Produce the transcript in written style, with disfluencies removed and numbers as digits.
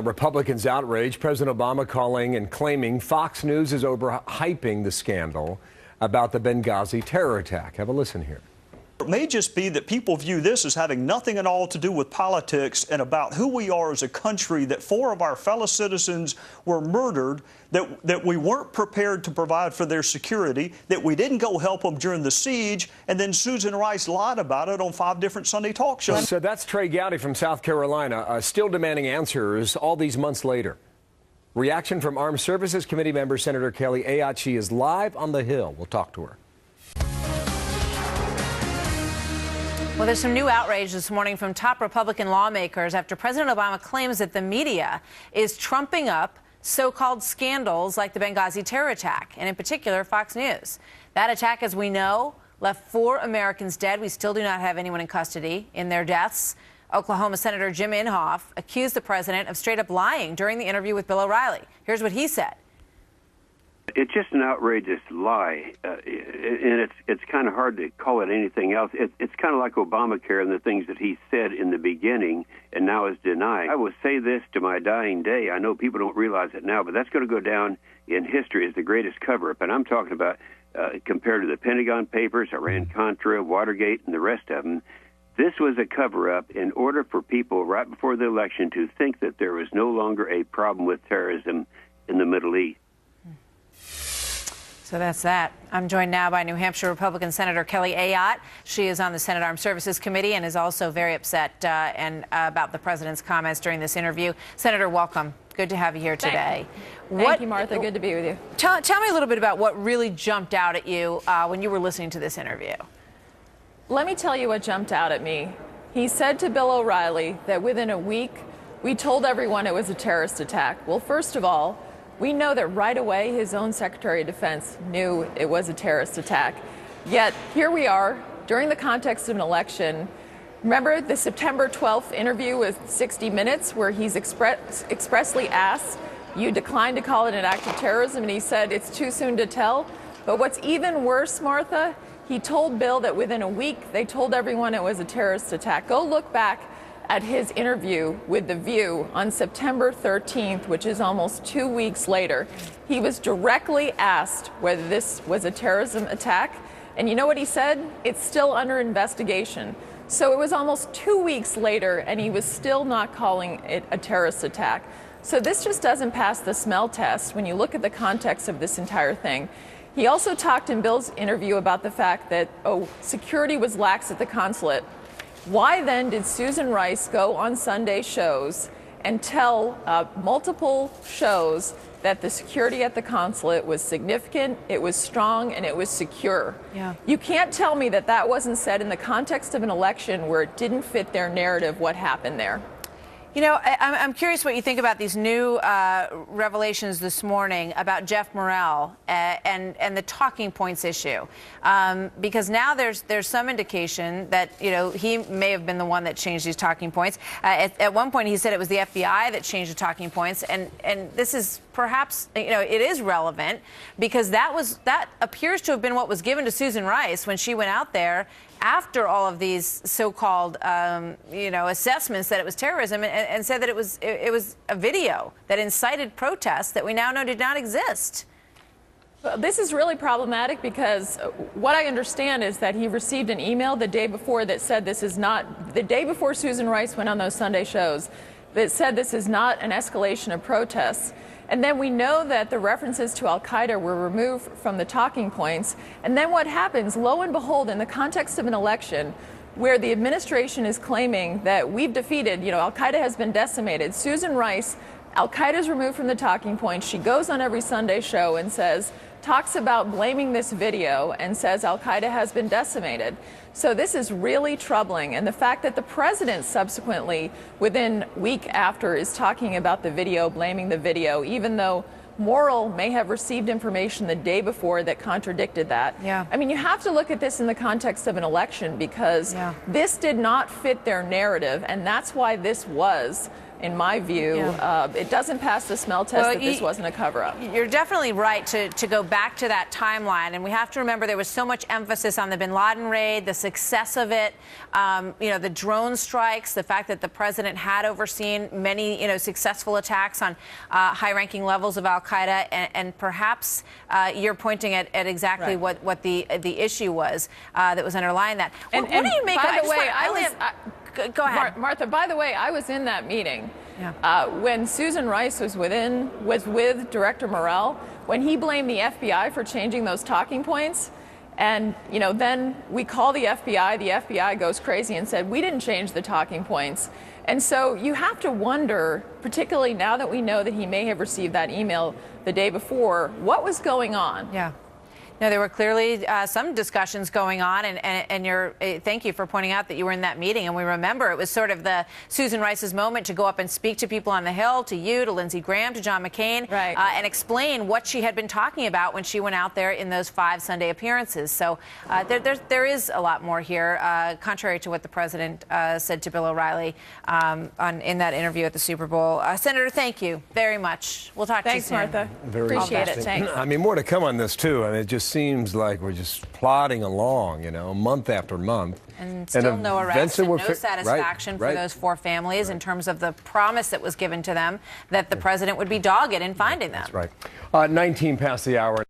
Republicans outraged. President Obama calling and claiming Fox News is overhyping the scandal about the Benghazi terror attack. Have a listen here. It may just be that people view this as having nothing at all to do with politics and about who we are as a country, that 4 of our fellow citizens were murdered, that we weren't prepared to provide for their security, that we didn't go help them during the siege, and then Susan Rice lied about it on 5 different Sunday talk shows. So that's Trey Gowdy from South Carolina, still demanding answers all these months later. Reaction from Armed Services Committee member Senator Kelly Ayotte. She is live on the Hill. We'll talk to her. Well, there's some new outrage this morning from top Republican lawmakers after President Obama claims that the media is trumping up so-called scandals like the Benghazi terror attack, and in particular, Fox News. That attack, as we know, left 4 Americans dead. We still do not have anyone in custody in their deaths. Oklahoma Senator Jim Inhofe accused the president of straight up lying during the interview with Bill O'Reilly. Here's what he said. It's just an outrageous lie, and it's kind of hard to call it anything else. It's kind of like Obamacare and the things that he said in the beginning and now is denied. I will say this to my dying day. I know people don't realize it now, but that's going to go down in history as the greatest cover-up. And I'm talking about compared to the Pentagon Papers, Iran-Contra, Watergate, and the rest of them. This was a cover-up in order for people right before the election to think that there was no longer a problem with terrorism in the Middle East. So that's that. I'm joined now by New Hampshire Republican Senator Kelly Ayotte. She is on the Senate Armed Services Committee and is also very upset about the president's comments during this interview. Senator, welcome. Good to have you here today. Thank you, Martha. Good to be with you. Tell me a little bit about what really jumped out at you when you were listening to this interview. Let me tell you what jumped out at me. He said to Bill O'Reilly that within a week, we told everyone it was a terrorist attack. Well, first of all, we know that right away his own Secretary of Defense knew it was a terrorist attack. Yet here we are during the context of an election. Remember the September 12th interview with 60 Minutes where he's expressly asked, you declined to call it an act of terrorism, and he said it's too soon to tell. But what's even worse, Martha, he told Bill that within a week they told everyone it was a terrorist attack. Go look back at his interview with The View on September 13th, which is almost 2 weeks later. He was directly asked whether this was a terrorism attack. And you know what he said? It's still under investigation. So it was almost 2 weeks later, and he was still not calling it a terrorist attack. So this just doesn't pass the smell test when you look at the context of this entire thing. He also talked in Bill's interview about the fact that, security was lax at the consulate. Why then did Susan Rice go on Sunday shows and tell multiple shows that the security at the consulate was significant, it was strong, and it was secure? Yeah. You can't tell me that that wasn't said in the context of an election where it didn't fit their narrative what happened there. You know, I'm curious what you think about these new revelations this morning about Jeff Morrell and the talking points issue, because now there's some indication that he may have been the one that changed these talking points. At one point, he said it was the FBI that changed the talking points, and this is perhaps it is relevant because that appears to have been what was given to Susan Rice when she went out there after all of these so-called, assessments that it was terrorism, and said that it was a video that incited protests that we now know did not exist. Well, this is really problematic because what I understand is that he received an email the day before that said this is not, the day before Susan Rice went on those Sunday shows, that said this is not an escalation of protests. And then we know that the references to al-Qaeda were removed from the talking points. And then what happens, lo and behold, in the context of an election where the administration is claiming that we've defeated, al-Qaeda has been decimated, Susan Rice, al-Qaeda is removed from the talking points. She goes on every Sunday show and talks about blaming this video and says al-Qaeda has been decimated. So this is really troubling. And the fact that the president subsequently, within a week after, is talking about the video, blaming the video, even though Morrell may have received information the day before that contradicted that. Yeah. I mean, you have to look at this in the context of an election because this did not fit their narrative, and that's why this was in my view, it doesn't pass the smell test that this wasn't a cover-up. You're definitely right to go back to that timeline, and we have to remember there was so much emphasis on the bin Laden raid, the success of it, the drone strikes, the fact that the president had overseen many, successful attacks on high-ranking levels of al-Qaeda, and perhaps you're pointing at exactly what the issue was that was underlying that. What do you make? By the way, go ahead, Martha. By the way, I was in that meeting when Susan Rice was with Director Morell, when he blamed the FBI for changing those talking points. And, then we call the FBI goes crazy and said, we didn't change the talking points. And so you have to wonder, particularly now that we know that he may have received that email the day before, what was going on? Yeah. No, there were clearly some discussions going on, and thank you for pointing out that you were in that meeting. And we remember it was sort of the Susan Rice's moment to go up and speak to people on the Hill, to you, to Lindsey Graham, to John McCain, and explain what she had been talking about when she went out there in those 5 Sunday appearances. So there is a lot more here, contrary to what the president said to Bill O'Reilly in that interview at the Super Bowl. Senator, thank you very much. We'll talk to you soon. Thanks, Martha. Appreciate it. Thanks. I mean, more to come on this, too. I mean, it just seems like we're just plodding along, month after month. And still no arrest and no satisfaction for those 4 families in terms of the promise that was given to them that the president would be dogged in finding them. That's right. 19 past the hour.